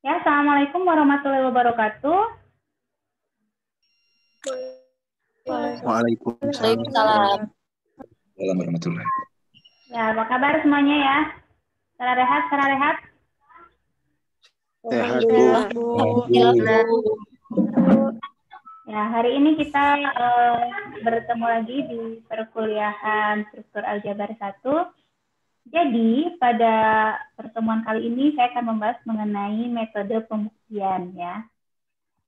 Ya, Assalamualaikum warahmatullahi wabarakatuh. Waalaikumsalam warahmatullahi. Ya, apa kabar semuanya ya? Secara rehat, secara rehat. Sehat, Bu. Ya, hari ini kita bertemu lagi di perkuliahan struktur aljabar 1. Jadi, pada pertemuan kali ini saya akan membahas mengenai metode pembuktian ya.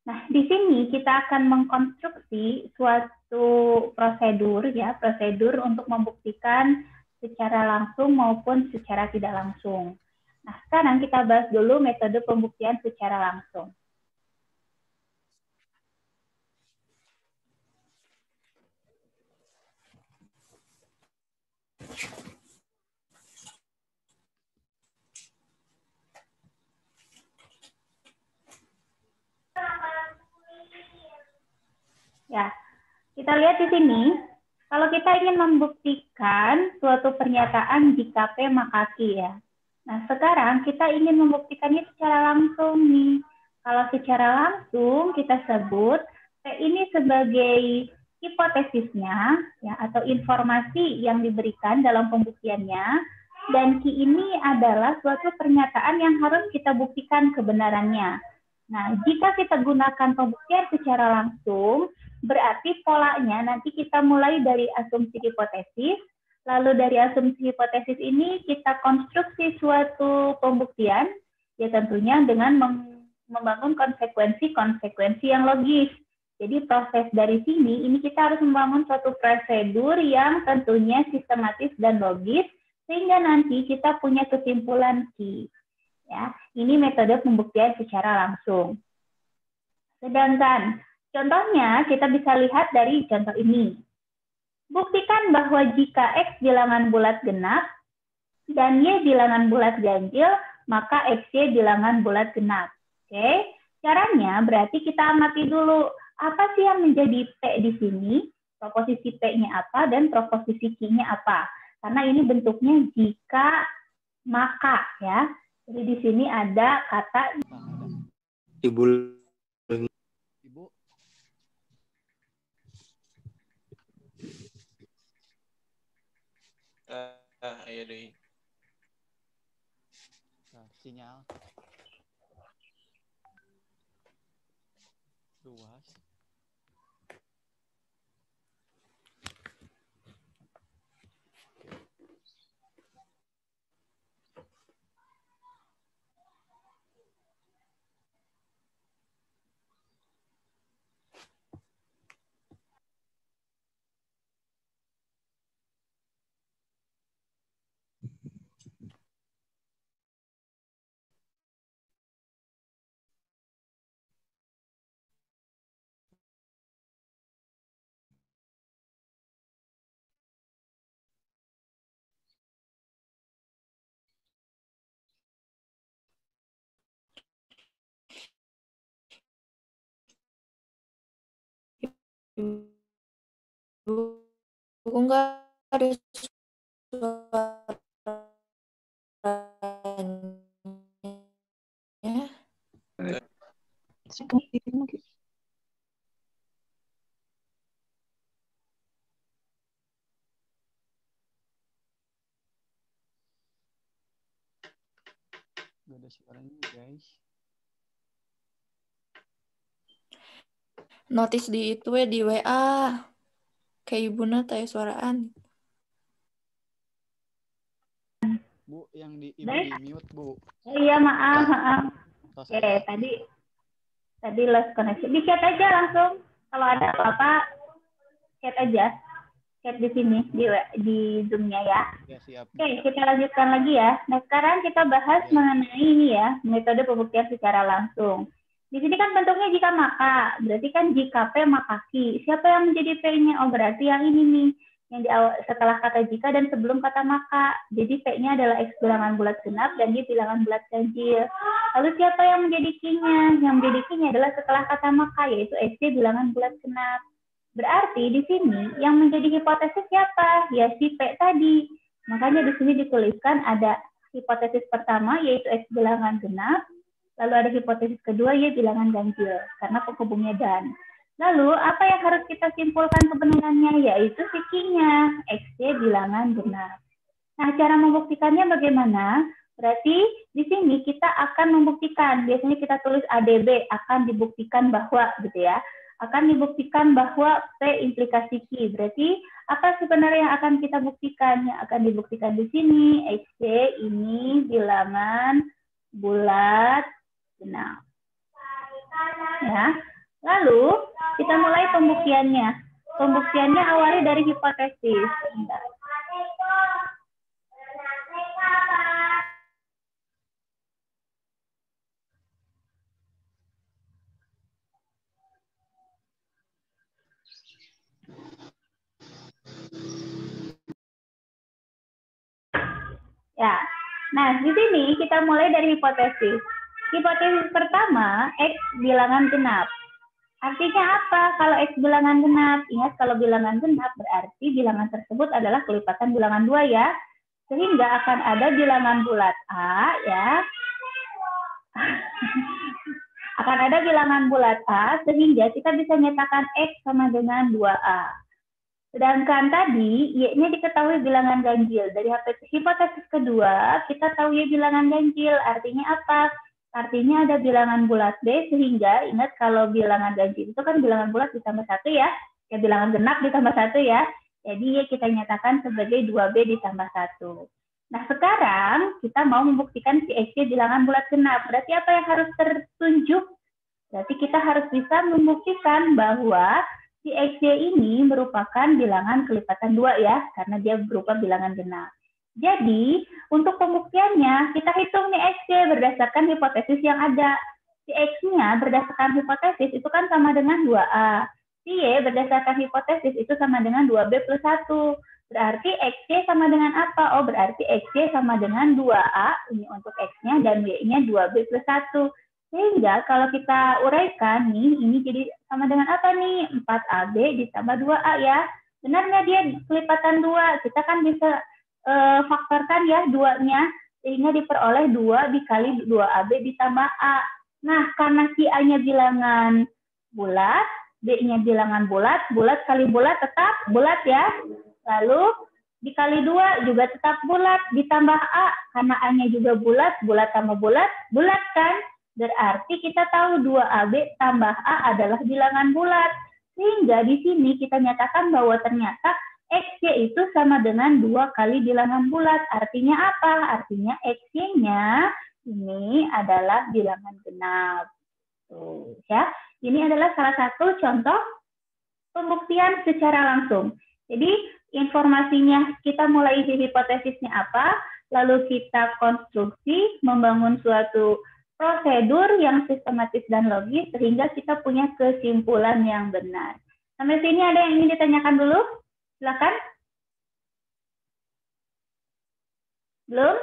Nah, di sini kita akan mengkonstruksi suatu prosedur ya, prosedur untuk membuktikan secara langsung maupun secara tidak langsung. Nah, sekarang kita bahas dulu metode pembuktian secara langsung. Ya, kita lihat di sini, kalau kita ingin membuktikan suatu pernyataan jika P maka Q ya. Nah, sekarang kita ingin membuktikannya secara langsung nih. Kalau secara langsung kita sebut P ini sebagai hipotesisnya ya, atau informasi yang diberikan dalam pembuktiannya, dan Q ini adalah suatu pernyataan yang harus kita buktikan kebenarannya. Nah, jika kita gunakan pembuktian secara langsung, berarti polanya nanti kita mulai dari asumsi hipotesis, lalu dari asumsi hipotesis ini kita konstruksi suatu pembuktian, ya tentunya dengan membangun konsekuensi-konsekuensi yang logis. Jadi proses dari sini, ini kita harus membangun suatu prosedur yang tentunya sistematis dan logis, sehingga nanti kita punya kesimpulan Q. Ya, ini metode pembuktian secara langsung. Sedangkan contohnya kita bisa lihat dari contoh ini. Buktikan bahwa jika X bilangan bulat genap dan Y bilangan bulat ganjil, maka XY bilangan bulat genap. Oke, caranya berarti kita amati dulu apa sih yang menjadi P di sini, proposisi P-nya apa dan proposisi Q-nya apa. Karena ini bentuknya jika maka ya. Jadi di sini ada kata Ibu. Iya deh. Sinyal. Luas. Ibu nggak ada suaranya. Gak ada suaranya, guys. Notis di itu di WA. Kayak ibuna tanya suaraan. Bu, yang di ibu di mute, Bu. Iya, maaf. Oke, tadi lost connection. Di chat aja langsung. Kalau ada apa-apa, chat aja. Chat di sini, di Zoom-nya ya. Ya, siap. Oke, kita lanjutkan lagi ya. Nah, sekarang kita bahas mengenai ini ya, metode pembuktian secara langsung. Di sini kan bentuknya jika maka, berarti kan jika P maka Q. Siapa yang menjadi P-nya? Oh, berarti yang ini nih, yang di awal, setelah kata jika dan sebelum kata maka. Jadi P-nya adalah X bilangan bulat genap dan Y bilangan bulat ganjil. Lalu siapa yang menjadi Q-nya? Yang menjadi Q-nya adalah setelah kata maka, yaitu XY bilangan bulat genap. Berarti di sini yang menjadi hipotesis siapa? Ya si P tadi. Makanya di sini dituliskan ada hipotesis pertama yaitu X bilangan genap, Lalu ada hipotesis kedua, Y bilangan ganjil, karena penghubungnya dan. Lalu, apa yang harus kita simpulkan kebenarannya? Yaitu Q-nya, XY bilangan genap. Nah, cara membuktikannya bagaimana? Berarti di sini kita akan membuktikan, biasanya kita tulis ADB, akan dibuktikan bahwa, gitu ya. Akan dibuktikan bahwa P implikasi Q. Berarti apa sebenarnya yang akan kita buktikan? Yang akan dibuktikan di sini, XY ini bilangan bulat genap. Ya. Lalu, kita mulai pembuktiannya. Pembuktiannya awali dari hipotesis. Bentar. Ya, nah di sini kita mulai dari hipotesis. Hipotesis pertama, X bilangan genap. Artinya apa kalau X bilangan genap? Ingat kalau bilangan genap berarti bilangan tersebut adalah kelipatan bilangan 2 ya. Sehingga akan ada bilangan bulat A ya. Akan ada bilangan bulat A sehingga kita bisa nyatakan X sama dengan 2A. Sedangkan tadi, Y-nya diketahui bilangan ganjil. Dari hipotesis kedua, kita tahu Y bilangan ganjil. Artinya apa? Artinya ada bilangan bulat B, sehingga ingat kalau bilangan ganjil itu kan bilangan bulat ditambah 1 ya. Ya bilangan genap ditambah 1 ya. Jadi Y kita nyatakan sebagai 2B ditambah 1. Nah sekarang kita mau membuktikan si X-nya bilangan bulat genap. Berarti apa yang harus tertunjuk? Berarti kita harus bisa membuktikan bahwa si XY ini merupakan bilangan kelipatan 2 ya, karena dia berupa bilangan genap. Jadi, untuk pembuktiannya, kita hitung nih XY berdasarkan hipotesis yang ada. Si X-nya berdasarkan hipotesis itu kan sama dengan 2A. Si Y berdasarkan hipotesis itu sama dengan 2B plus 1. Berarti XY sama dengan apa? Oh, berarti XY sama dengan 2A, ini untuk X-nya, dan Y-nya 2B plus 1. Sehingga kalau kita uraikan nih, ini jadi sama dengan apa nih? 4AB ditambah 2A ya. Benar nggak dia kelipatan 2? Kita kan bisa faktorkan ya 2-nya. Sehingga diperoleh 2 dikali 2AB ditambah A. Nah, karena si A-nya bilangan bulat, B-nya bilangan bulat, bulat kali bulat tetap bulat ya. Lalu dikali 2 juga tetap bulat, ditambah A. Karena A-nya juga bulat, bulat tambah bulat, bulat kan? Berarti kita tahu 2AB tambah A adalah bilangan bulat. Sehingga di sini kita nyatakan bahwa ternyata XY itu sama dengan 2 kali bilangan bulat. Artinya apa? Artinya XY-nya ini adalah bilangan genap. Tuh, ya. Ini adalah salah satu contoh pembuktian secara langsung. Jadi informasinya kita mulai di hipotesisnya apa, lalu kita konstruksi, membangun suatu prosedur yang sistematis dan logis sehingga kita punya kesimpulan yang benar. Sampai sini ada yang ingin ditanyakan dulu? Silakan. Belum?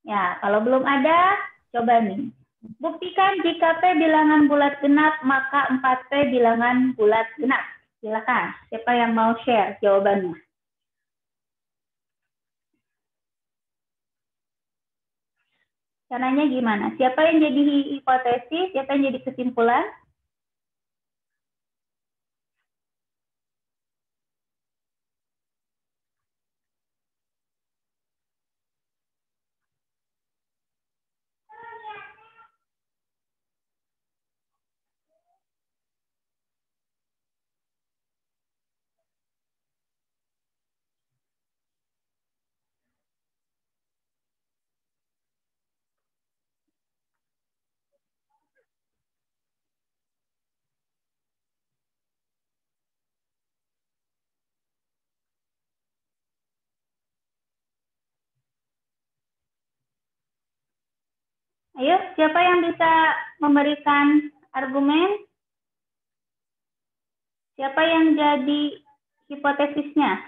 Ya, kalau belum ada, coba nih. Buktikan jika P bilangan bulat genap, maka 4P bilangan bulat genap. Silakan, siapa yang mau share jawabannya? Caranya gimana? Siapa yang jadi hipotesis, siapa yang jadi kesimpulan? Ayo, siapa yang bisa memberikan argumen? Siapa yang jadi hipotesisnya?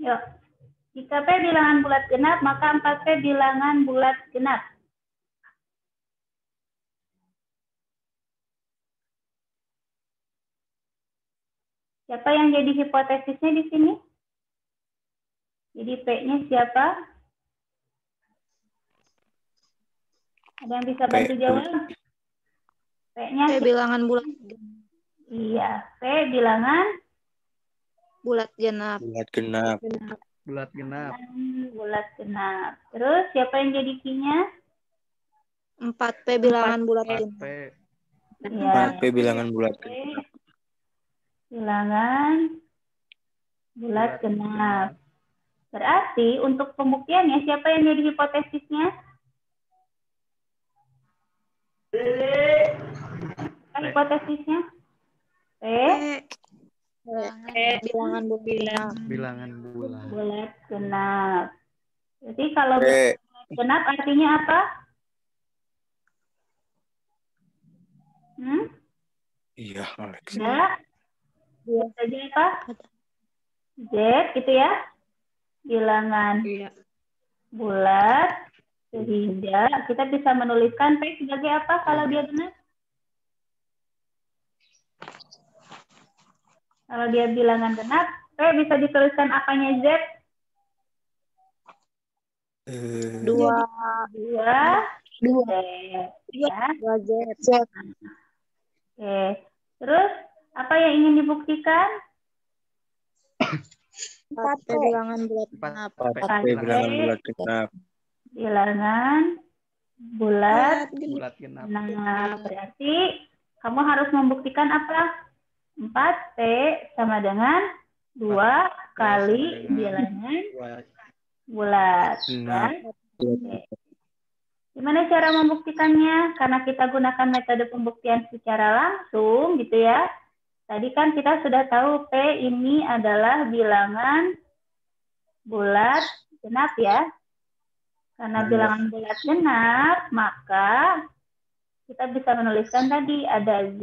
Yuk. Jika P bilangan bulat genap, maka 4P bilangan bulat genap. Siapa yang jadi hipotesisnya di sini? Jadi P-nya siapa? Ada yang bisa bantu jawab? P-nya P bilangan bulat. Iya, P bilangan Bulat genap. Bulat genap. Bulat genap. bulat genap. Terus siapa yang jadi Q-nya? 4P bilangan bulat 4P. genap. Iya, 4P bilangan bulat P genap. bilangan bulat genap. Berarti untuk pembuktiannya siapa yang jadi hipotesisnya? Apa hipotesisnya? P Bilangan bulat genap. Bilangan bulat. bulat genap. Jadi kalau P. bulat genap artinya apa? Iya, Alex. Ya, saja apa? Z gitu ya. Bilangan Iya. bulat, sehingga kita bisa menuliskan P sebagai apa kalau dia benar? Kalau dia bilangan genap, P bisa dituliskan apanya Z? 2 2 Z. Ya. 2 Z. Oke. Terus apa yang ingin dibuktikan? 4P bilangan bulat genap. 4P bilangan bulat genap. Bilangan bulat Bulat genap. genap. Berarti kamu harus membuktikan apa? 4P sama dengan 2 kali bilangan bulat. Ya. Oke. Gimana cara membuktikannya? Karena kita gunakan metode pembuktian secara langsung gitu ya. Tadi kan kita sudah tahu P ini adalah bilangan bulat genap ya. Karena bilangan bulat genap, maka kita bisa menuliskan tadi ada Z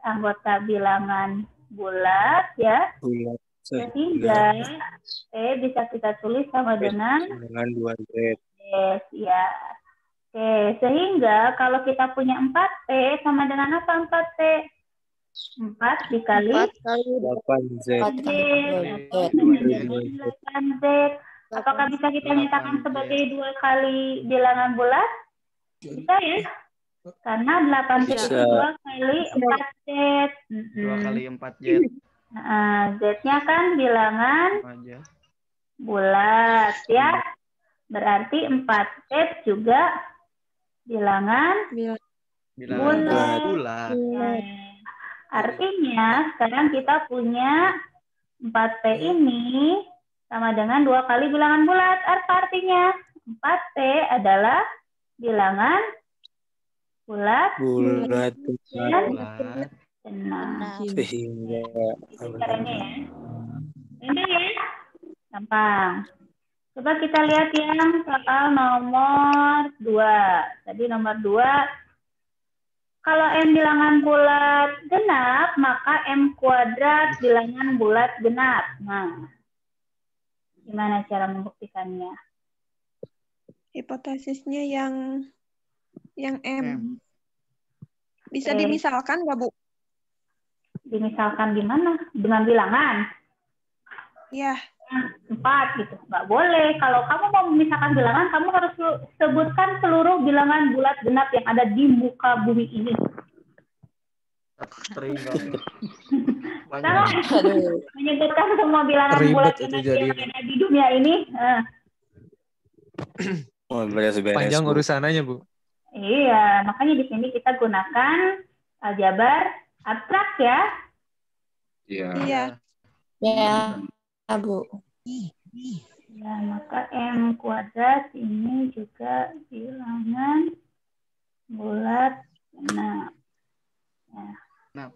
anggota bilangan bulat ya. Bulat. Sehingga P bisa kita tulis sama dengan 2Z. yes, ya. Oke, sehingga kalau kita punya 4P sama dengan apa 4P? 4 dikali 8Z. Z. 8Z. Apakah bisa kita nyatakan sebagai 2 kali bilangan bulat? Bisa ya? Karena 8Z itu 2 kali 4Z. 2 kali 4Z. Nah, Z-nya kan bilangan Aja. bulat ya. Berarti 4Z juga bilangan Bilangan bulat. Artinya sekarang kita punya 4P ini sama dengan 2 kali bilangan bulat. Apa artinya? 4P adalah bilangan bulat Bulat dan Bulat. genap. sehingga Caranya ya. Mudah ya? Gampang. Coba kita lihat yang soal nomor 2. Tadi nomor 2. Kalau M bilangan bulat genap, maka M kuadrat bilangan bulat genap. Nah, gimana cara membuktikannya? Hipotesisnya yang M. M. Bisa Oke. dimisalkan nggak, Bu? Dimisalkan gimana? Dengan bilangan? Ya, 4 gitu. Nggak boleh. Kalau kamu mau memisahkan bilangan, kamu harus sebutkan seluruh bilangan bulat genap yang ada di muka bumi ini. Kalau menyebutkan semua bilangan Ribet bulat itu genap jadi. yang ada di dunia ini, Oh, beres-beres. Panjang Bu. urusannya, Bu. iya, makanya di sini kita gunakan aljabar abstrak ya. iya. Ya, Bu. Ya, maka M kuadrat ini juga bilangan bulat genap. Ya. Genap.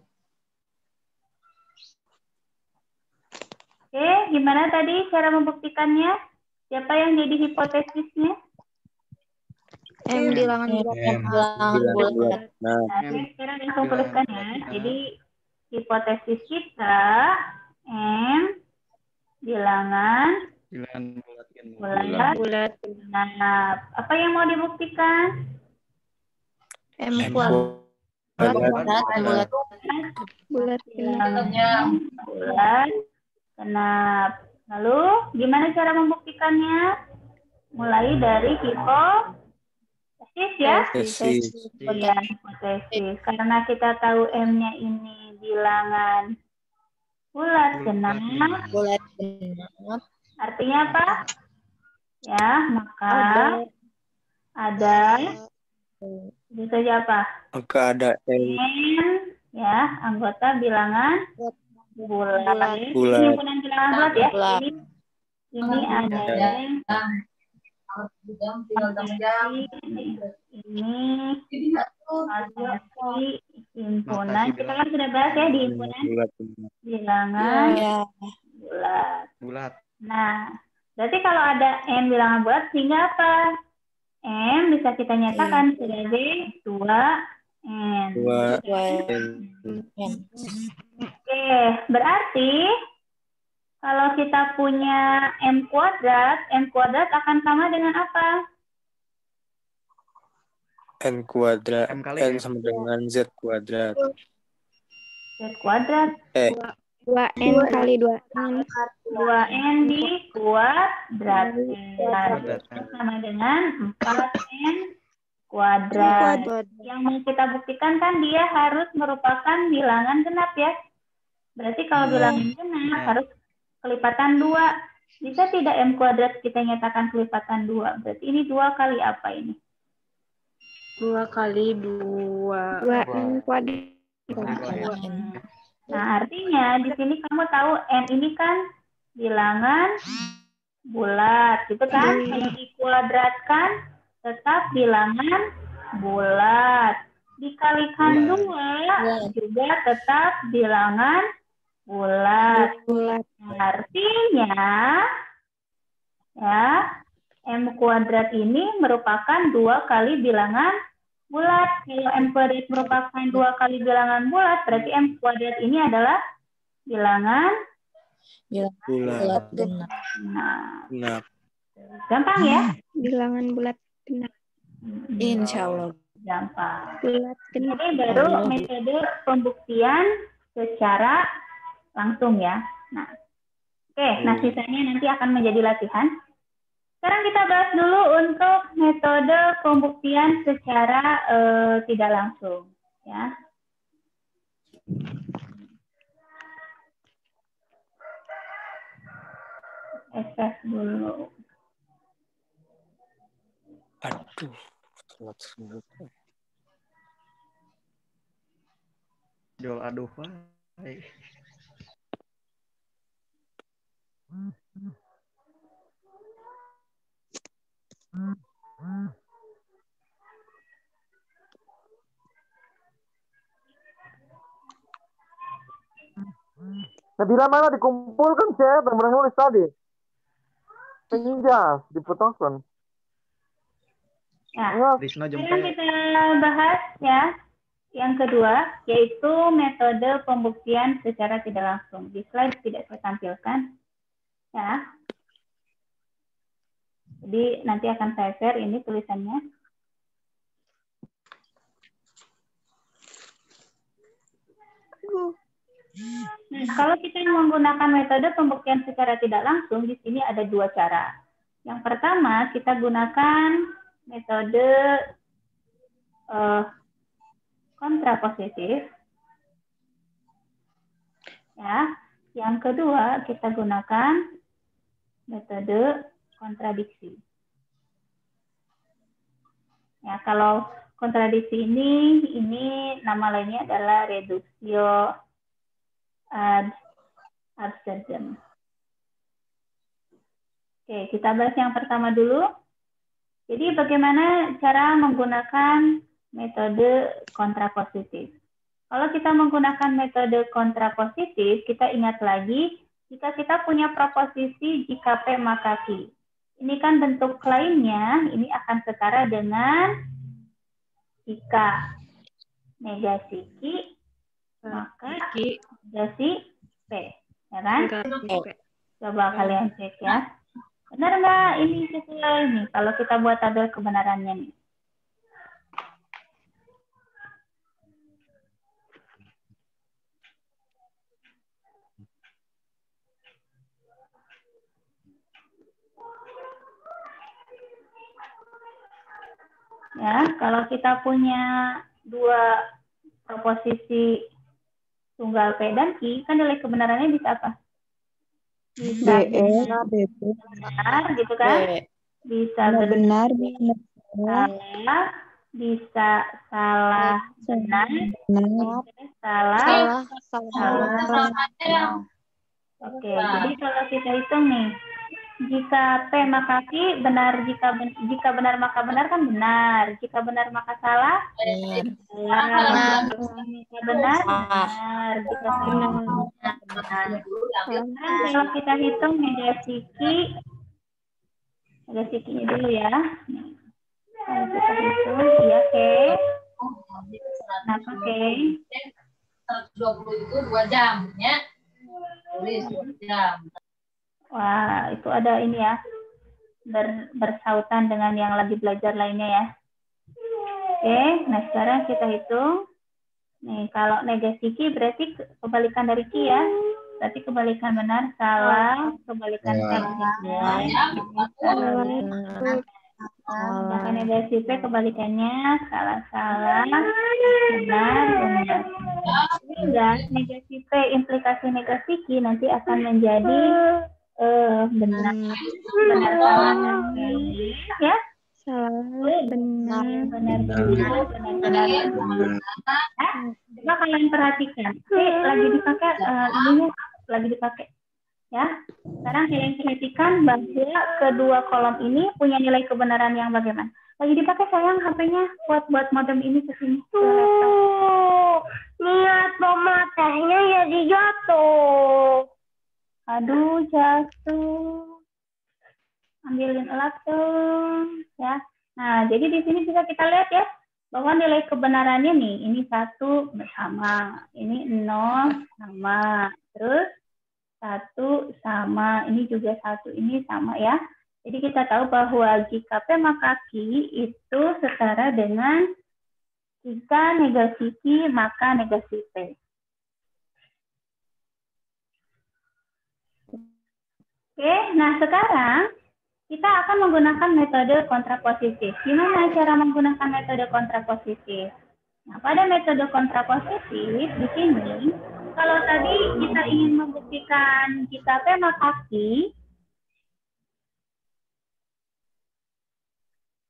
Oke, gimana tadi cara membuktikannya? Siapa yang jadi hipotesisnya? M bilangan bulat genap. Nah, Nah, sekarang langsung tuliskan ya. Jadi hipotesis kita M bilangan Bilangan bulat kan. Bulat. Bulat. Genap. Apa yang mau dibuktikan? M M kuadrat kuadrat. bulat. Bulat. Bilangan bulat. Genap. Lalu, gimana cara membuktikannya? Mulai dari hipotesis ya. Tesis. Ya, hipotesis. Karena kita tahu M-nya ini bilangan bulat genap. Bulat genap. Artinya apa? Ya, maka ada itu saja apa? Maka ada M N ya, anggota bilangan bulat. Ini bulat. himpunan bilangan bulat ya. Bulat. Ini ada ini masih himpunan. Kita kan sudah bahas ya di himpunan Bulat. bilangan Ya. bulat. Bulat. Nah, berarti kalau ada M bilangan bulat sehingga apa? M bisa kita nyatakan sebagai 2N. 2N. Oke, berarti kalau kita punya M kuadrat akan sama dengan apa? N kuadrat. M kali N M. sama dengan Z kuadrat. Z kuadrat. 2N kali 2N. 2N dikuadratin. Sama dengan 4N kuadrat. Yang mau kita buktikan kan dia harus merupakan bilangan genap ya. Berarti kalau bilangan genap harus kelipatan 2. Bisa tidak M kuadrat kita nyatakan kelipatan 2? Berarti ini 2 kali apa ini? 2 kali 2. 2N kuadrat. Nah, artinya di sini kamu tahu N ini kan bilangan bulat, gitu kan? Kalau dikuadratkan tetap bilangan bulat. Dikalikan 2 juga tetap bilangan bulat. Artinya ya M kuadrat ini merupakan 2 kali bilangan bulat. Kalau M kuadrat merupakan 2 kali bilangan bulat, berarti M kuadrat ini adalah bilangan Bulat. genap. Genap. Gampang ya? Bilangan bulat genap. Insya Allah. Gampang. Bulat genap. Ini baru metode pembuktian secara langsung ya. Nah, oke, nah sisanya nanti akan menjadi latihan. Sekarang kita bahas dulu untuk metode pembuktian secara tidak langsung, ya. SS dulu. Aduh. Telat semua. Jol aduh wae. Bila mana dikumpulkan chat dan menulis tadi? Penjas, dipotongkan. Ya, Risno sekarang jemput. kita bahas ya yang kedua, yaitu metode pembuktian secara tidak langsung. Di slide tidak saya tampilkan. Ya. Jadi nanti akan saya share ini tulisannya. Nah, kalau kita menggunakan metode pembuktian secara tidak langsung, di sini ada 2 cara. Yang pertama, kita gunakan metode kontrapositif. Ya. Yang kedua, kita gunakan metode kontradiksi. Ya, kalau kontradiksi ini nama lainnya adalah reductio ad absurdum. Oke, kita bahas yang pertama dulu. Jadi bagaimana cara menggunakan metode kontrapositif? Kalau kita menggunakan metode kontrapositif, kita ingat lagi jika kita punya proposisi jika P maka Q. Ini kan bentuk lainnya, ini akan setara dengan jika negasi Q, maka negasi P. Ya kan? Coba kalian cek ya. Benar nggak ini sesuai nih kalau kita buat tabel kebenarannya nih? Ya, kalau kita punya dua proposisi tunggal P dan Q, kan nilai kebenarannya bisa apa? Bisa benar, gitu kan? Bisa benar, salah, bisa salah benar, salah. Oke, jadi kalau kita hitung nih, jika P maka Q benar, jika benar maka benar kan benar, jika benar maka salah, salah, jika benar, benar, jika salah, benar. Kalau kita hitung negasi Q-nya dulu ya. Kalau kita hitung, iya oke. Kenapa oke? 120 itu 2 jam, ya. Tulis 2 jam. Wah, itu ada ini ya, bersautan dengan yang lagi belajar lainnya ya. Oke, nah sekarang kita hitung. Nih, kalau negasi Q berarti kebalikan dari Q ya. Berarti kebalikan benar, salah, kebalikan salah. Sedangkan negasi P kebalikannya salah, benar. Sehingga negasi P implikasi negasi Q nanti akan menjadi benar, salah, ya. Benar. Coba kalian perhatikan. Lagi dipakai ininya lagi dipakai. Ya. Sekarang kalian perhatikan bahwa kedua kolom ini punya nilai kebenaran yang bagaimana? Lagi dipakai sayang HP-nya buat modem ini ke sini. Lihat pematahnya jadi jatuh. Aduh, jatuh. Ambilin elat dong, ya. Nah, jadi di sini bisa kita lihat ya, bahwa nilai kebenarannya nih, ini 1 sama, ini 0 sama, terus 1 sama, ini juga 1, ini sama ya. Jadi kita tahu bahwa jika P maka Q itu setara dengan jika negasi Q maka negasi P. Oke, nah sekarang kita akan menggunakan metode kontrapositif. Gimana cara menggunakan metode kontrapositif? Nah, pada metode kontrapositif di sini, kalau tadi kita ingin membuktikan jika P maka Q,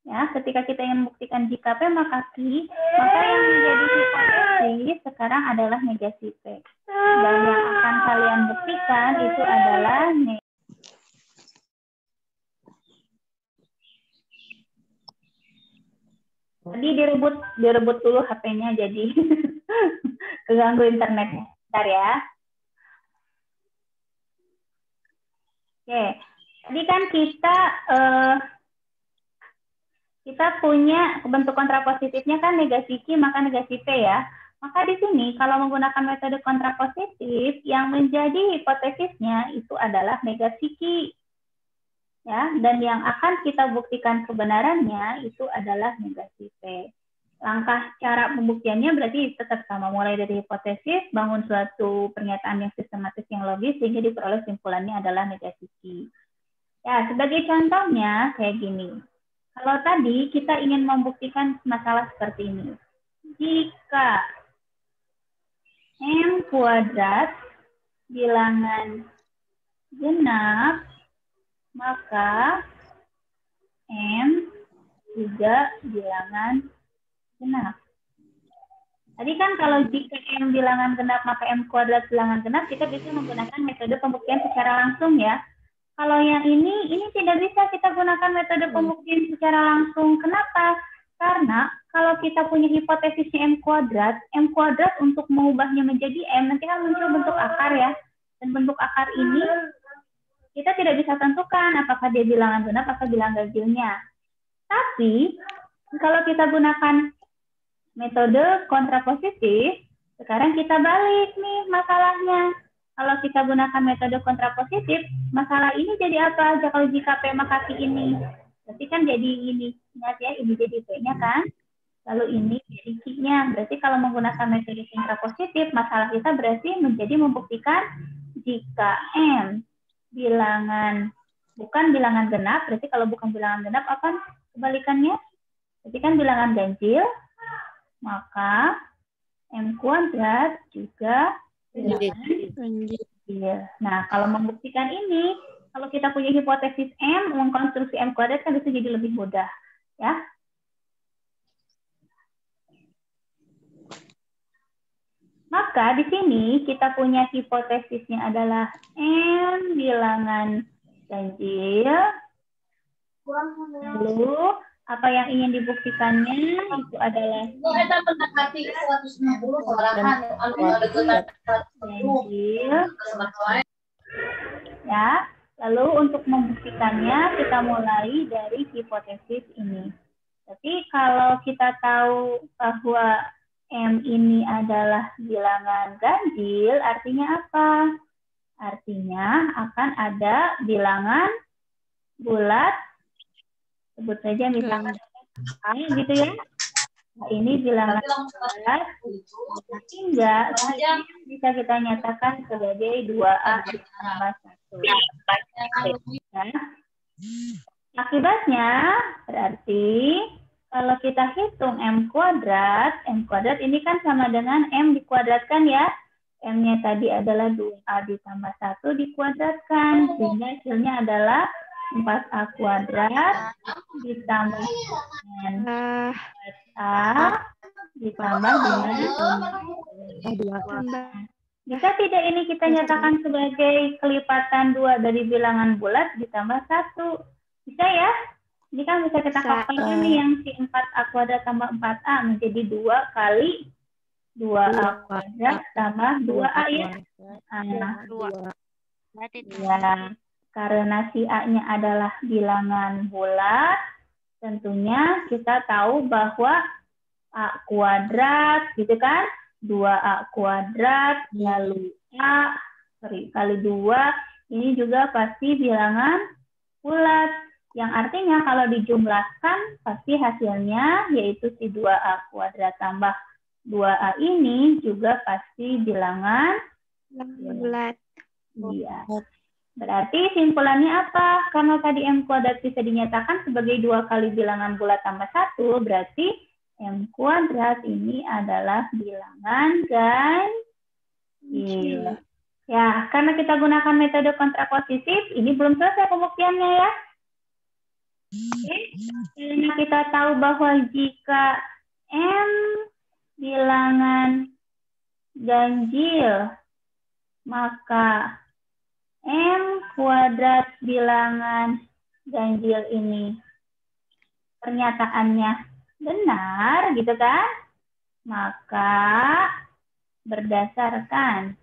ya, ketika kita ingin membuktikan jika P maka Q, maka yang menjadi hipotesis sekarang adalah negasi P. Dan yang akan kalian buktikan itu adalah tadi direbut dulu HP-nya jadi keganggu internetnya. Bentar ya. Oke, tadi kan kita punya bentuk kontrapositifnya kan negasi Q maka negasi P ya. Maka di sini kalau menggunakan metode kontrapositif yang menjadi hipotesisnya itu adalah negasi Q. Ya, dan yang akan kita buktikan kebenarannya itu adalah negasi P. Langkah cara pembuktiannya berarti tetap sama, mulai dari hipotesis, bangun suatu pernyataan yang sistematis yang logis, sehingga diperoleh simpulannya adalah negasi Q. Ya, sebagai contohnya kayak gini. Kalau tadi kita ingin membuktikan masalah seperti ini. Jika M kuadrat bilangan genap, maka M juga bilangan genap. Tadi kan kalau jika M bilangan genap, maka M kuadrat bilangan genap, kita bisa menggunakan metode pembuktian secara langsung ya. Kalau yang ini tidak bisa kita gunakan metode pembuktian secara langsung. Kenapa? Karena kalau kita punya hipotesisnya M kuadrat untuk mengubahnya menjadi M, nanti kan muncul bentuk akar ya. Dan bentuk akar ini kita tidak bisa tentukan apakah dia bilangan genap atau bilangan ganjilnya. Tapi, kalau kita gunakan metode kontrapositif, sekarang kita balik nih masalahnya. kalau kita gunakan metode kontrapositif, masalah ini jadi apa aja kalau jika P maka Q ini? Berarti kan jadi ini, ingat ya, ini jadi P-nya kan? Lalu ini jadi Q-nya. Berarti kalau menggunakan metode kontrapositif, masalah kita berarti menjadi membuktikan jika M bilangan, bukan bilangan genap, berarti kalau bukan bilangan genap, apa kebalikannya? Berarti kan bilangan ganjil, maka M kuadrat juga bilangan ganjil. Nah, kalau membuktikan ini, kalau kita punya hipotesis M, mengkonstruksi M kuadrat kan bisa jadi lebih mudah, ya. Maka di sini kita punya hipotesisnya adalah M bilangan ganjil. Lalu apa yang ingin dibuktikannya itu adalah Kita mendekati 160 sorangan ganjil. Ya, lalu untuk membuktikannya kita mulai dari hipotesis ini. Tapi kalau kita tahu bahwa M ini adalah bilangan ganjil, artinya apa? Artinya akan ada bilangan bulat, sebut saja misalkan A gitu ya. Nah, ini bilangan bulat, sehingga bisa kita nyatakan sebagai 2A ditambah 1. Akibatnya berarti kalau kita hitung M kuadrat ini kan sama dengan M dikuadratkan ya. M-nya tadi adalah 2A ditambah 1 dikuadratkan. Sehingga hasilnya adalah 4A kuadrat ditambah dengan 4A ditambah dengan 2. Bisa tidak ini kita nyatakan sebagai kelipatan 2 dari bilangan bulat ditambah 1? Bisa ya? Ini kan bisa kita kapalkan nih yang si 4A kuadrat tambah 4A menjadi 2 kali 2A kuadrat tambah 2A ya. Ya, karena si A-nya adalah bilangan bulat, tentunya kita tahu bahwa A kuadrat gitu kan, 2A kuadrat lalu A kali 2, ini juga pasti bilangan bulat. Yang artinya kalau dijumlahkan pasti hasilnya yaitu si 2A kuadrat tambah 2A ini juga pasti bilangan bulat. Iya. Berarti simpulannya apa? Karena tadi M kuadrat bisa dinyatakan sebagai 2 kali bilangan bulat tambah 1, berarti M kuadrat ini adalah bilangan ganjil. Ya, karena kita gunakan metode kontrapositif, ini belum selesai pembuktiannya ya. Karena kita tahu bahwa jika M bilangan ganjil, maka M kuadrat bilangan ganjil ini pernyataannya benar, gitu kan? Maka berdasarkan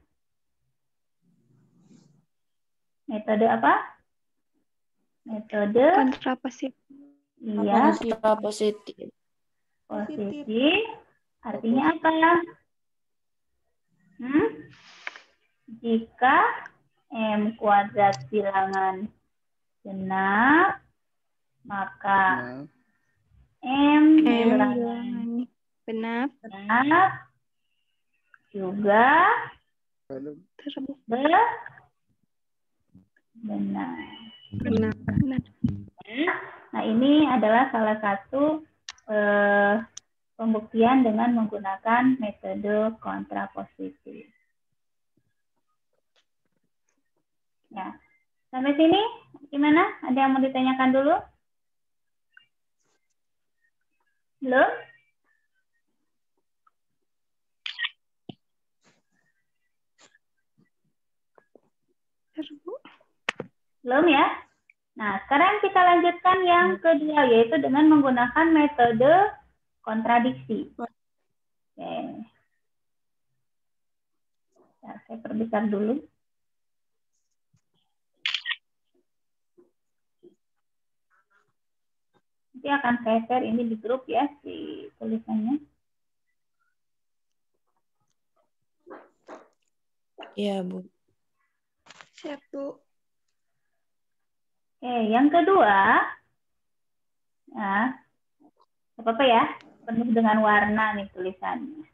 metode apa? Metode Kontrapositif. iya, Positif. positif. Artinya apa? Jika M kuadrat bilangan genap, maka M bilangan genap juga benar. Nah, ini adalah salah satu pembuktian dengan menggunakan metode kontrapositif. Ya, sampai sini gimana? Ada yang mau ditanyakan dulu? Belum? Belum ya? Nah, sekarang kita lanjutkan yang kedua, yaitu dengan menggunakan metode kontradiksi. Oke. Nah, saya perbesar dulu. Nanti akan saya share ini di grup ya, si tulisannya. Iya, Bu. Siap, Bu. Oke, yang kedua, ya, apa-apa ya, penuh dengan warna nih tulisannya.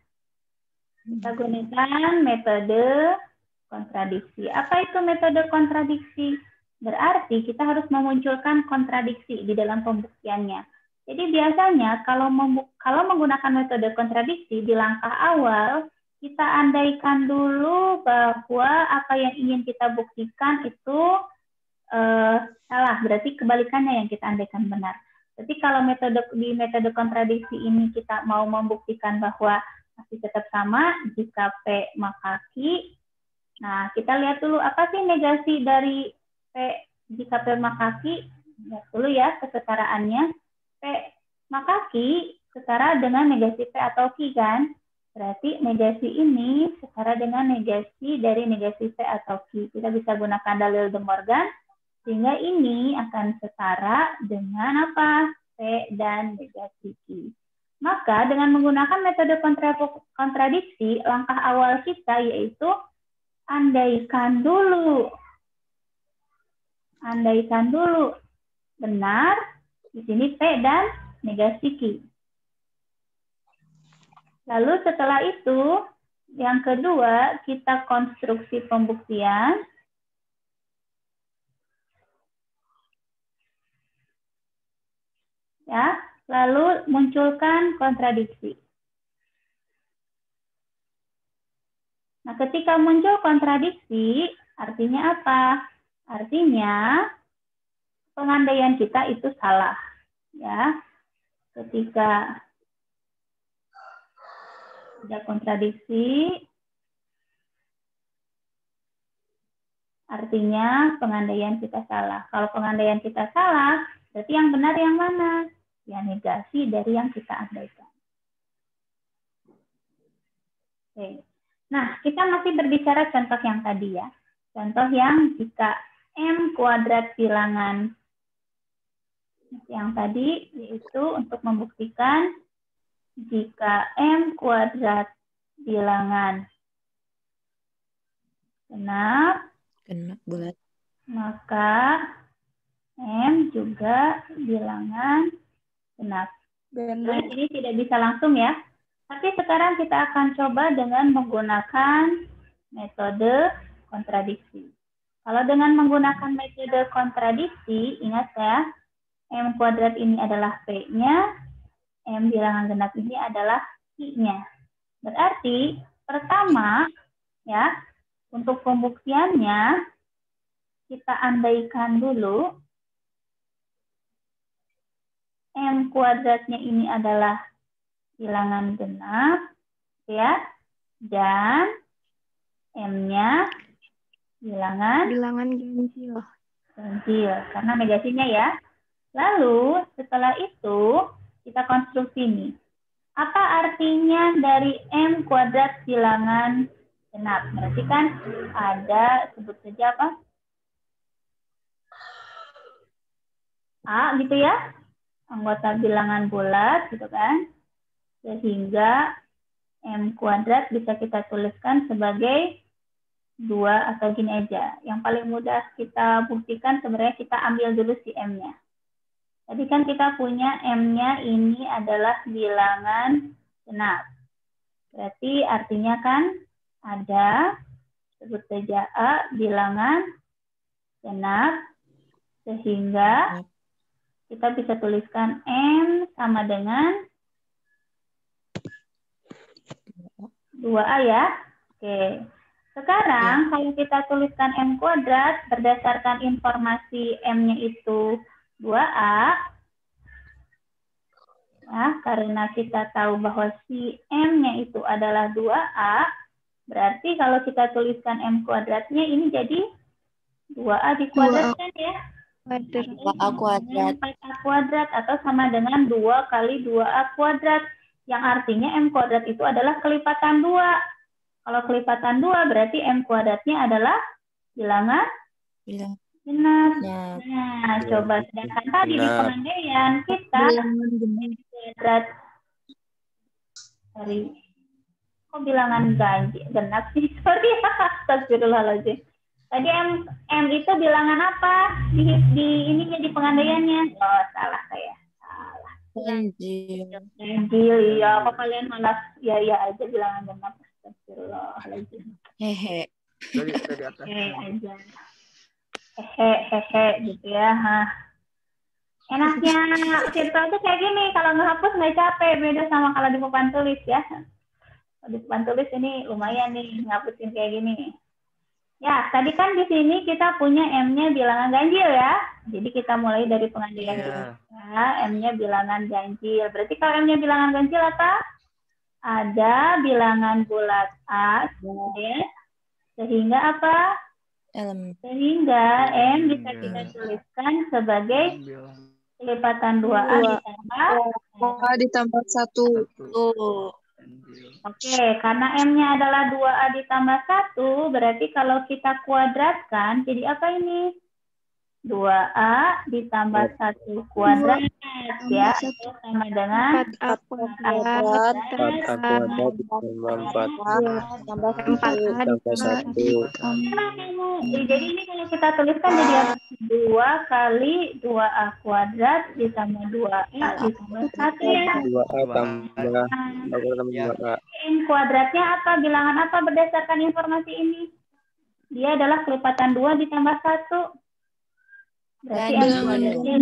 Kita gunakan metode kontradiksi. Apa itu metode kontradiksi? Berarti kita harus memunculkan kontradiksi di dalam pembuktiannya. Jadi biasanya kalau menggunakan metode kontradiksi di langkah awal, kita andaikan dulu bahwa apa yang ingin kita buktikan itu salah. Berarti kebalikannya yang kita andaikan benar. Jadi kalau di metode kontradiksi ini kita mau membuktikan bahwa masih tetap sama jika P maka Q. Nah, kita lihat dulu apa sih negasi dari P jika P maka Q. Lihat dulu ya kesetaraannya. P maka Q setara dengan negasi P atau Q kan? Berarti negasi ini setara dengan negasi dari negasi P atau Q. Kita bisa gunakan dalil De Morgan sehingga ini akan setara dengan apa? P dan negasi Q. Maka dengan menggunakan metode kontradiksi, langkah awal kita yaitu andaikan dulu. Andaikan dulu. Benar, di sini P dan negasi Q. Lalu setelah itu, yang kedua, kita konstruksi pembuktian. Ya, lalu munculkan kontradiksi. Nah, ketika muncul kontradiksi, artinya apa? Artinya pengandaian kita itu salah. Ya, ketika ada kontradiksi, artinya pengandaian kita salah. Kalau pengandaian kita salah, berarti yang benar yang mana? Yang negasi dari yang kita andaikan. Oke. Nah, kita masih berbicara contoh yang tadi ya. Contoh yang jika M kuadrat bilangan yang tadi, yaitu untuk membuktikan jika M kuadrat bilangan genap, bulat. maka M juga bilangan genap. Jadi ini tidak bisa langsung ya. Tapi sekarang kita akan coba dengan menggunakan metode kontradiksi. Kalau dengan menggunakan metode kontradiksi, ingat ya, M kuadrat ini adalah P-nya, M bilangan genap ini adalah Q-nya. Berarti pertama, ya, untuk pembuktiannya, kita andaikan dulu M kuadratnya ini adalah bilangan genap, ya, dan M-nya bilangan ganjil. Ganjil, karena negasinya ya. Lalu setelah itu kita konstruksi ini. Apa artinya dari M kuadrat bilangan genap? Berarti kan ada, sebut saja apa? A gitu ya. Anggota bilangan bulat gitu kan. Sehingga M kuadrat bisa kita tuliskan sebagai 2 atau gini aja. Yang paling mudah kita buktikan sebenarnya kita ambil dulu si M-nya. Tadi kan kita punya M-nya ini adalah bilangan genap. Berarti artinya kan ada, sebut saja A, bilangan genap. Sehingga kita bisa tuliskan M sama dengan 2A ya. Oke. Sekarang kalau kita tuliskan M kuadrat berdasarkan informasi M-nya itu 2A. Ya, karena kita tahu bahwa si M-nya itu adalah 2A, berarti kalau kita tuliskan M kuadratnya ini jadi 2A dikuadratkan ya. 2A kuadrat. 4A kuadrat atau sama dengan 2 kali 2A kuadrat. Yang artinya M kuadrat itu adalah kelipatan 2. Kalau kelipatan 2 berarti M kuadratnya adalah bilangan genap. Nah, coba sedangkan tadi di pengandaian kita M kuadrat kok bilangan genap sih? Sorry, astagfirullahaladzim. Tadi M itu bilangan apa? Di ininya, di pengandaiannya. Oh, salah saya. Salah. Ganjil. Ganjil, iya. Kok kalian malas ya aja bilangan genap. Astagfirullahaladzim. Hehe. Dari atas. Aja. Hehe gitu ya. Enaknya virtual tuh kayak gini, kalau ngehapus nggak capek, beda sama kalau di papan tulis ya. Kalau di papan tulis ini lumayan nih ngapusin kayak gini. Ya, tadi kan di sini kita punya M-nya bilangan ganjil ya. Jadi kita mulai dari pengandaian kita, M-nya bilangan ganjil. Berarti kalau M-nya bilangan ganjil apa? Ada bilangan bulat A, ya. Sehingga apa? Sehingga M bisa kita tuliskan sebagai kelipatan 2A ditambah 1. Tuh. Oke, karena M-nya adalah 2A ditambah 1, berarti kalau kita kuadratkan, jadi apa ini? 2A ditambah 1 kuadrat, ya, itu sama dengan 4A kuadrat ditambah 4 tambah 1. Jadi ini kalau kita tuliskan jadi apa? 2 kali 2A kuadrat ditambah 2A ditambah 1 ya. 2A tambah 2A. M kuadratnya apa? Bilangan apa berdasarkan informasi ini? Dia adalah kelipatan 2 ditambah 1. Berarti M kuadratnya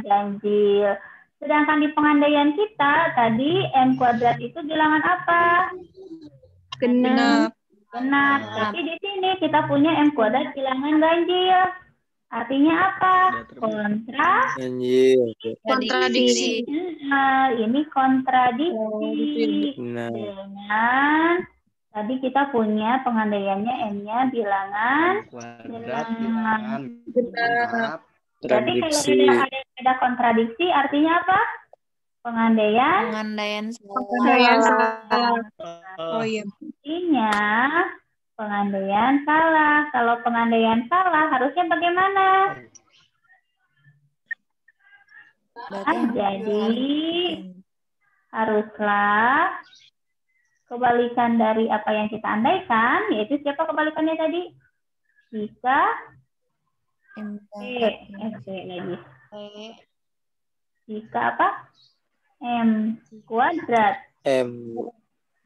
ganjil. Sedangkan di pengandaian kita tadi M kuadrat itu bilangan apa? Genap. Genap. Tapi di sini kita punya M kuadrat bilangan ganjil. Artinya apa? Ganjil. Kontradiksi. Ini kontradiksi. Dengan tadi kita punya pengandaiannya M-nya bilangan genap. Berarti kalau ada kontradiksi artinya apa? Pengandaian salah. Oh iya. Artinya pengandaian salah. Kalau pengandaian salah harusnya bagaimana? Jadi haruslah kebalikan dari apa yang kita andaikan, yaitu siapa kebalikannya tadi? Jika lagi. Jika apa? M kuadrat. M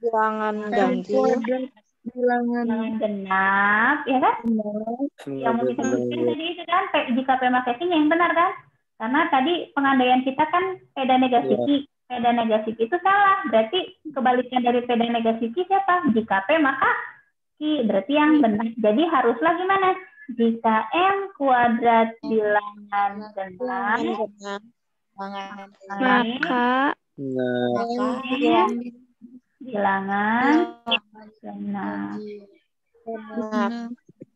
bilangan ganjil. Bilangan genap, ya kan? Yang mau disebutkan tadi itu kan, jika P marketing yang benar kan? Karena tadi pengandaian kita kan P dan negasi Q. P dan negasi Q itu salah. Berarti kebalikan dari P dan negasi Q siapa? Jika P maka Q. Berarti yang benar. Jadi haruslah gimana? Jika M kuadrat bilangan genap, Maka bilangan genap.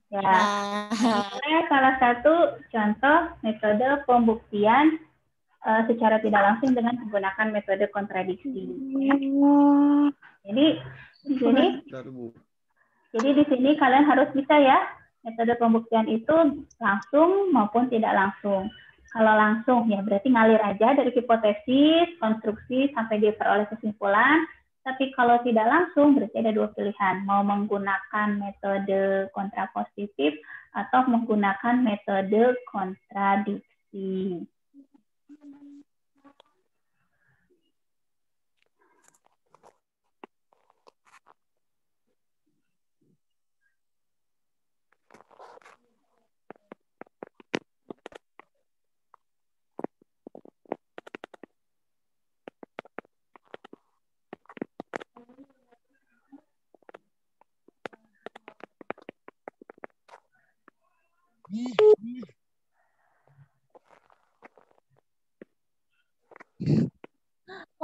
Ya, salah satu contoh metode pembuktian secara tidak langsung dengan menggunakan metode kontradiksi. Jadi di sini kalian harus bisa ya, metode pembuktian itu langsung maupun tidak langsung. Kalau langsung ya berarti ngalir aja dari hipotesis, konstruksi sampai diperoleh kesimpulan. Tapi kalau tidak langsung berarti ada dua pilihan, mau menggunakan metode kontrapositif atau menggunakan metode kontradiksi.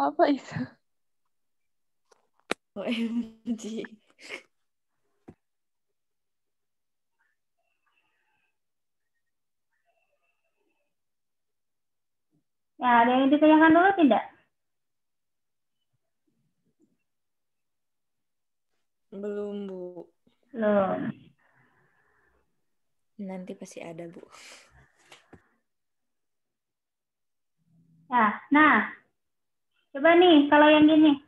Apa itu? OMG. Ya, ada yang ditanyakan dulu tidak? Belum, Bu. Belum. Nanti pasti ada, Bu. Ya, nah. Coba nih, kalau yang gini.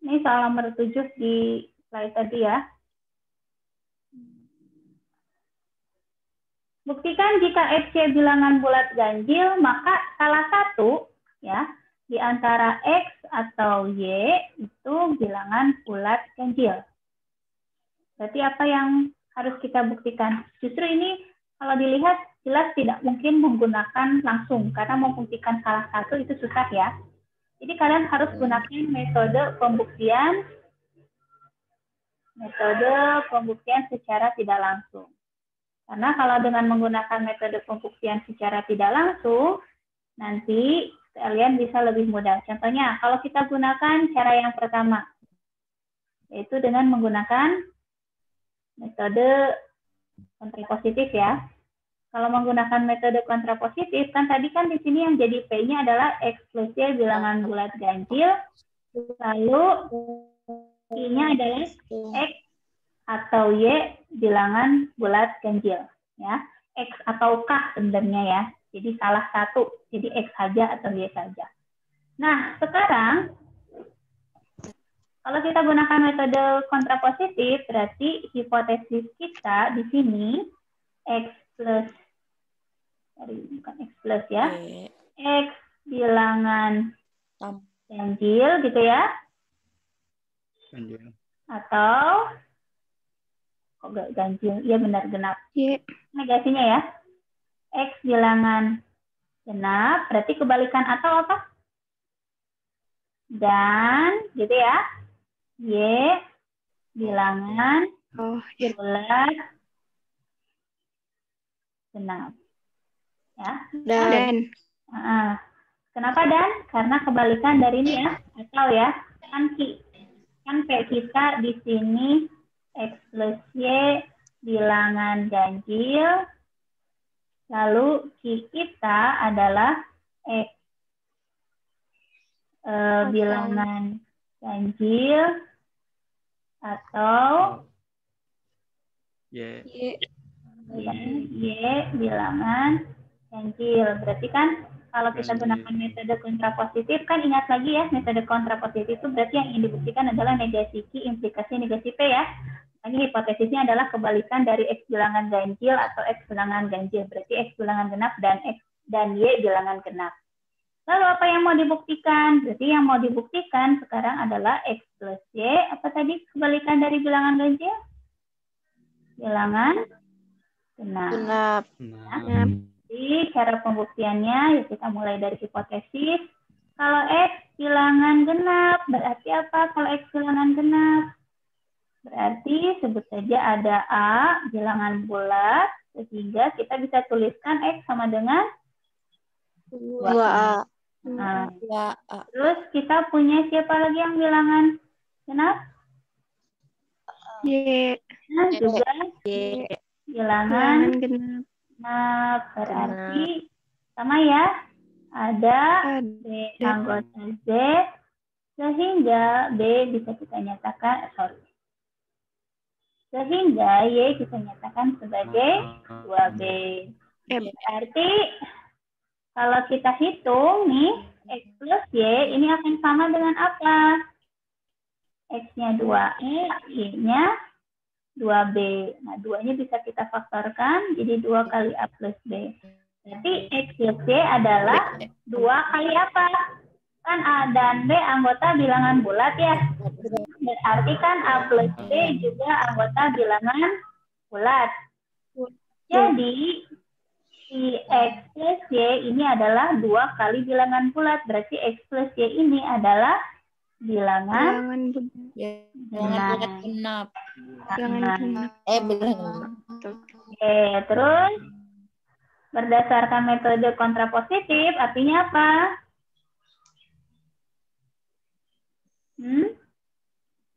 Ini soal nomor 7 di slide tadi ya. Buktikan jika FC bilangan bulat ganjil, maka salah satu ya di antara X atau Y itu bilangan bulat ganjil. Berarti apa yang harus kita buktikan? Justru ini kalau dilihat jelas tidak mungkin menggunakan langsung, karena membuktikan salah satu itu susah ya. Jadi kalian harus gunakan metode pembuktian secara tidak langsung. Karena kalau dengan menggunakan metode pembuktian secara tidak langsung, nanti kalian bisa lebih mudah. Contohnya, kalau kita gunakan cara yang pertama, yaitu dengan menggunakan metode kontrapositif ya. Kalau menggunakan metode kontrapositif, kan tadi kan di sini yang jadi P-nya adalah X plus Y bilangan bulat ganjil, lalu I-nya adalah X atau Y bilangan bulat ganjil. Ya. X atau K sebenarnya ya. Jadi salah satu, jadi X saja atau Y saja. Nah, sekarang kalau kita gunakan metode kontrapositif, berarti hipotesis kita di sini X plus, bukan X plus ya, X bilangan ganjil gitu ya, Ganjil. atau kok nggak ganjil, ya benar genap, negasinya ya, X bilangan genap, berarti kebalikan atau apa? Dan gitu ya, Y bilangan bulat genap. Ya. Dan. Kenapa dan? Karena kebalikan dari ini ya, atau ya, kan P kita di sini X plus Y bilangan ganjil, lalu Q kita adalah X bilangan ganjil atau Y. Y bilangan ganjil. Berarti kan kalau kita gunakan metode kontrapositif, kan ingat lagi ya, metode kontrapositif itu berarti yang ingin dibuktikan adalah negasi Q, implikasi negasi P ya. Makanya hipotesisnya adalah kebalikan dari X bilangan ganjil atau X bilangan ganjil. Berarti X bilangan genap dan X dan Y bilangan genap. Lalu apa yang mau dibuktikan? Berarti yang mau dibuktikan sekarang adalah X plus Y. Apa tadi kebalikan dari bilangan ganjil? Bilangan genap. Ya. Jadi cara pembuktiannya ya kita mulai dari hipotesis. Kalau X bilangan genap, berarti apa kalau X bilangan genap? Berarti sebut saja ada A bilangan bulat, sehingga kita bisa tuliskan X sama dengan 2A. Nah, terus kita punya siapa lagi yang bilangan genap? Y. Nah, juga Y. bilangan genap. Nah, berarti sama ya, ada B anggota Z, sehingga B bisa kita nyatakan, sehingga Y kita nyatakan sebagai 2B. Berarti kalau kita hitung nih, X plus Y ini akan sama dengan apa? X-nya 2E, Y-nya 2B. Nah, 2-nya bisa kita faktorkan, jadi 2 kali A plus B. Berarti X plus Y adalah 2 kali apa? Kan A dan B anggota bilangan bulat ya. Berarti kan A plus B juga anggota bilangan bulat. Jadi, si X plus Y ini adalah 2 kali bilangan bulat. Berarti X plus Y ini adalah bilangan genap. Oke, terus berdasarkan metode kontrapositif artinya apa?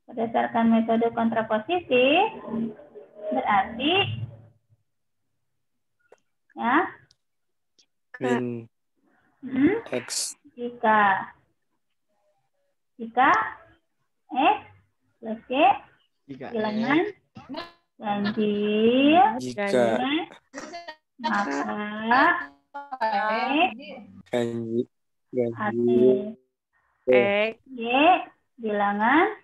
Berdasarkan metode kontrapositif berarti ya Min X jika X plus Y bilangan ganjil, jika maka X ganjil atau Y bilangan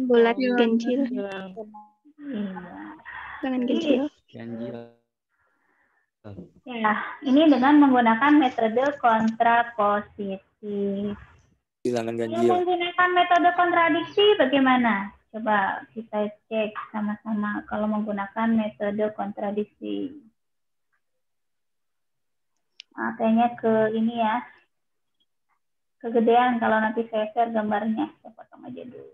bulat ganjil. iya. Bilangan ganjil. Ganjil. Ya, ini dengan menggunakan metode kontrapositif. Bilangan Kalau ganjil. menggunakan metode kontradiksi bagaimana? Coba kita cek sama-sama kalau menggunakan metode kontradiksi. Nah, kayaknya ke ini ya. Kegedean kalau nanti saya share gambarnya. Saya potong aja dulu.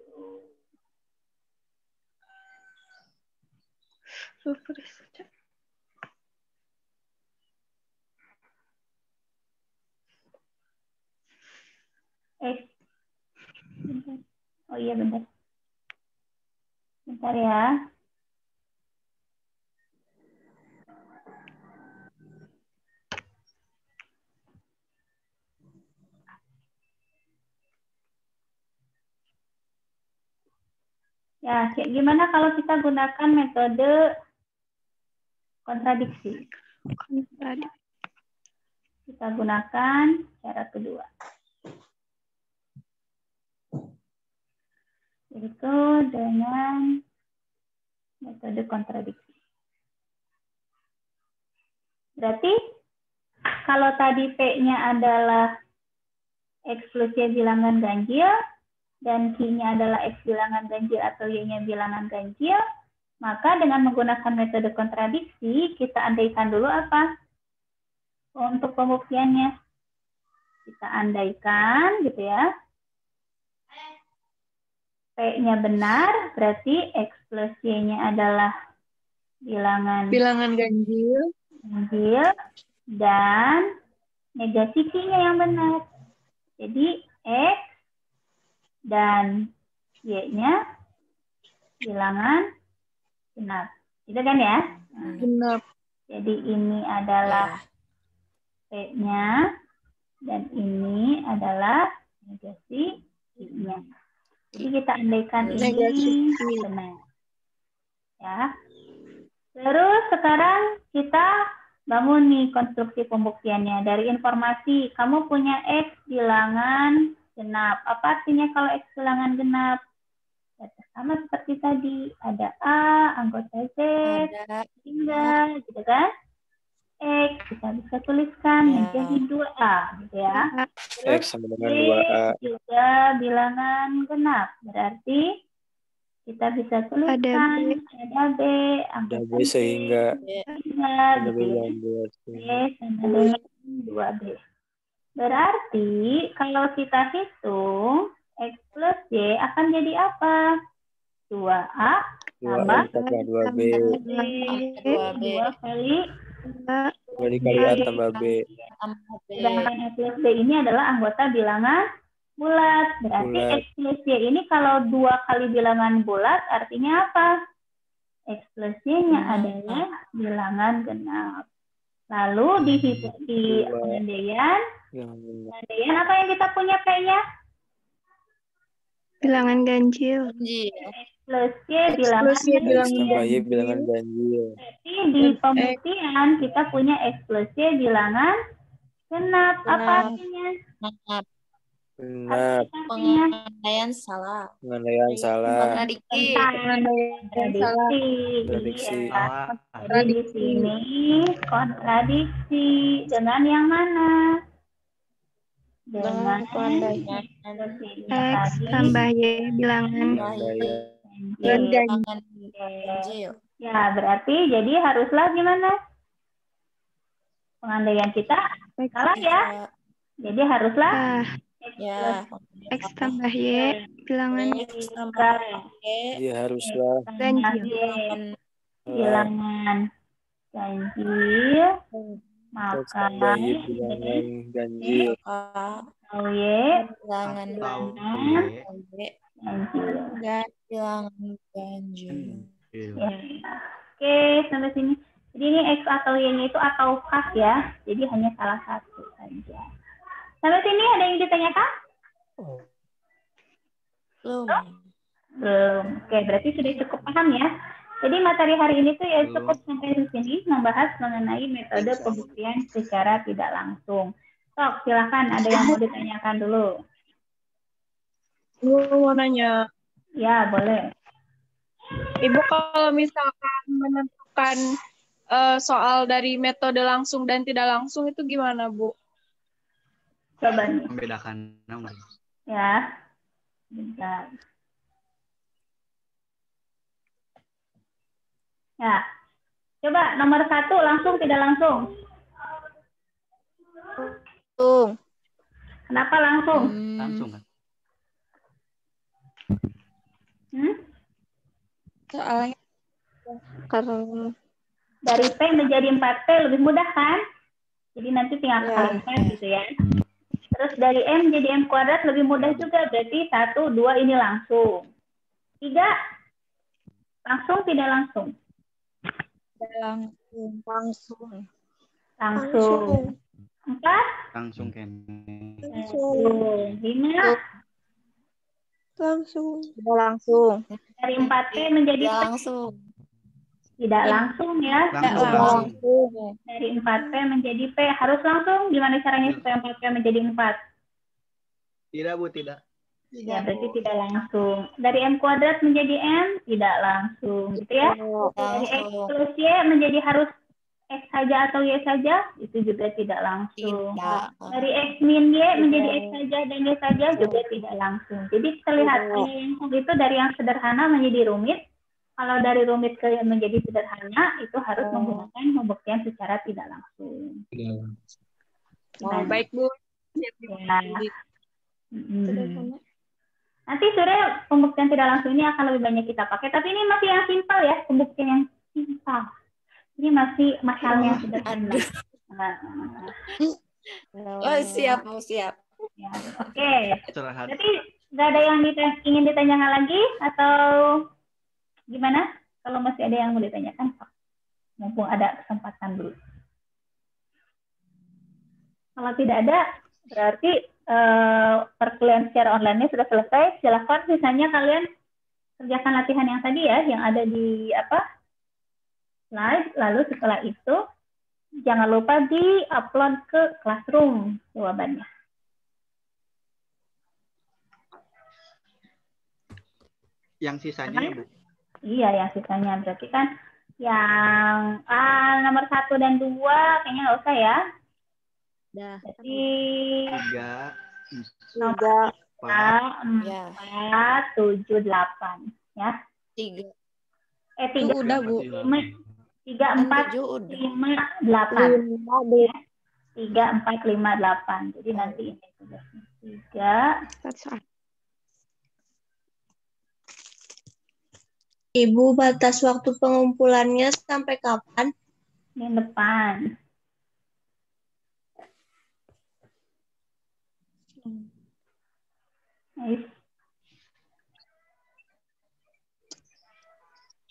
Bentar. Oh iya bentar. Bentar ya. Ya, gimana kalau kita gunakan metode kontradiksi? Kita gunakan cara kedua. Yaitu dengan metode kontradiksi. Berarti kalau tadi P-nya adalah X plus Y bilangan ganjil, dan Q-nya adalah X bilangan ganjil atau Y-nya bilangan ganjil, maka dengan menggunakan metode kontradiksi, kita andaikan dulu apa? Untuk pembuktiannya. Kita andaikan, gitu ya. P-nya benar, berarti X plus Y-nya adalah bilangan ganjil. Dan negasi Q-nya yang benar. Jadi, X dan Y-nya bilangan genap. Gitu kan ya? Genap. Jadi ini adalah P-nya dan ini adalah negasi I-nya. Jadi kita andaikan ini benar. Ya. Terus sekarang kita bangun nih konstruksi pembuktiannya. Dari informasi, kamu punya X bilangan genap. Apa artinya kalau X bilangan genap? Ya, sama seperti tadi. Ada A, anggota Z, hingga, gitu kan? X, kita bisa tuliskan menjadi 2A, gitu ya. Terus X sama dengan 2A. juga bilangan genap. Berarti kita bisa tuliskan ada B, Ada B sehingga ada B gitu ya. yang bulat. B sama dengan 2B. Berarti kalau kita hitung X plus Y akan jadi apa? 2A tambah 2B. 2 kali A tambah B. Sedangkan X plus B ini adalah anggota bilangan bulat. Berarti Bulat. X plus Y ini kalau 2 kali bilangan bulat artinya apa? X plus Y-nya adalah bilangan genap. Lalu di pengandaian apa yang kita punya P-nya? Bilangan ganjil. X plus Y bilangan X tambah Y bilangan ganjil. Berarti di pembuktian kita punya X plus Y bilangan genap. Apa artinya? Genap. Pengandaian salah. Pengandaian salah. Kontradiksi. Kontradiksi. Jadi di sini kontradiksi dengan yang mana? Dengan X tambah Y bilangan ganjil. Ya, berarti jadi haruslah gimana? Pengandaian kita salah ya. Jadi haruslah X tambah Y bilangan Jadi haruslah ganjil. bilangan ganjil, X maka tambah Y bilangan ganjil. atau Y Bilangan ganjil. bilangan ganjil. Ya. Oke, sampai sini. Jadi ini X atau Y-nya itu atau khas ya. Jadi hanya salah satu saja. Sampai sini ada yang ditanyakan? Belum. Belum. Oke, berarti sudah cukup paham ya. Jadi materi hari ini tuh ya cukup sampai di sini membahas mengenai metode pembuktian secara tidak langsung. Sok, silakan ada yang mau ditanyakan dulu. Mau nanya, Ya, boleh. Ibu kalau misalkan menentukan soal dari metode langsung dan tidak langsung itu gimana, Bu? Coba nih. Membedakan nama. Ya. Bentar. Ya. Coba nomor 1 langsung tidak langsung. Langsung. Kenapa langsung? Langsung kan? Soalnya karena Dari P menjadi 4P lebih mudah kan? Jadi nanti tinggal kali 4 gitu ya. Terus dari M jadi M kuadrat lebih mudah juga. Berarti 1, 2 ini langsung. 3 langsung tidak langsung? langsung. Langsung. 4 Langsung kan? langsung. 5 Langsung. Tidak langsung. dari 4P menjadi P. Langsung. Tidak langsung ya. Langsung. Dari 4P menjadi P. Harus langsung. Gimana caranya supaya 4P menjadi 4? Tidak, Bu, tidak. Ya, berarti tidak langsung. Dari M kuadrat menjadi M, tidak langsung. Gitu ya. Dari X plus Y menjadi harus X saja atau Y saja, itu juga tidak langsung. Dari X min Y menjadi X saja dan Y saja juga tidak langsung. Jadi terlihat langsung itu dari yang sederhana menjadi rumit. Kalau dari rumit ke menjadi sederhana, itu harus menggunakan pembuktian secara tidak langsung. Baik, Bu. Siap, ya. Nanti sore pembuktian tidak langsung ini akan lebih banyak kita pakai. Tapi ini masih yang simpel ya, pembuktian yang simpel. Ini masih masalahnya sederhana. Oh, siap. Ya, oke. Jadi nggak ada yang ingin ditanyakan lagi atau gimana? Kalau masih ada yang mau ditanyakan, mumpung ada kesempatan dulu. Kalau tidak ada, berarti perkuliahan secara online-nya sudah selesai. Silahkan sisanya kalian kerjakan latihan yang tadi ya, yang ada di slide. Lalu setelah itu, jangan lupa di-upload ke Classroom jawabannya. Yang sisanya ya, Bu? Iya, yang sisanya. Berarti kan yang nomor 1 dan 2 kayaknya nggak usah ya. Jadi 3, 4, 7, 8 ya. 3. 3 udah, Bu. 3, 4, 5, 8. 3, 4, 5, 8. Jadi nanti ini sudah 3. Ibu, batas waktu pengumpulannya sampai kapan? Minggu depan. Nice.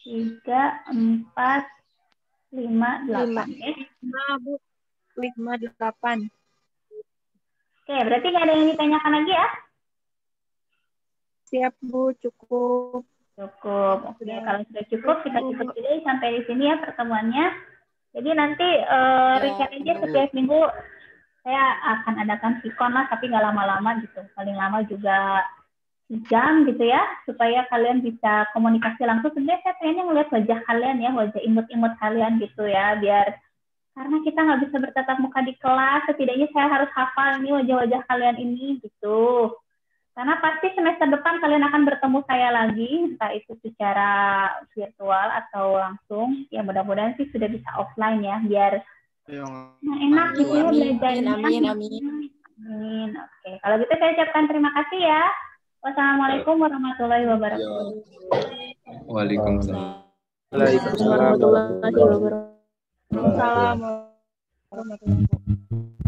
3, 4, 5, 8. Bu. 5, 8. Oke, berarti nggak ada yang ditanyakan lagi ya? Siap, Bu. Cukup. Cukup. Oke, kalau sudah cukup, kita tutup dulu sampai di sini ya pertemuannya. Jadi nanti recap aja setiap minggu saya akan adakan sikon lah, tapi nggak lama-lama gitu. Paling lama juga jam gitu ya, supaya kalian bisa komunikasi langsung. Sebenarnya saya pengennya ngeliat wajah kalian ya, wajah imut-imut kalian gitu ya, biar karena kita nggak bisa bertatap muka di kelas, setidaknya saya harus hafal ini wajah-wajah kalian ini gitu. Karena pasti semester depan kalian akan bertemu saya lagi, entah itu secara virtual atau langsung. Ya mudah-mudahan sih sudah bisa offline ya, biar enak gitu ya belajarnya. Amin. Oke, kalau gitu saya ucapkan terima kasih ya. Wassalamualaikum warahmatullahi wabarakatuh. Waalaikumsalam. Waalaikumsalam warahmatullahi wabarakatuh. Waalaikumsalam warahmatullahi wabarakatuh.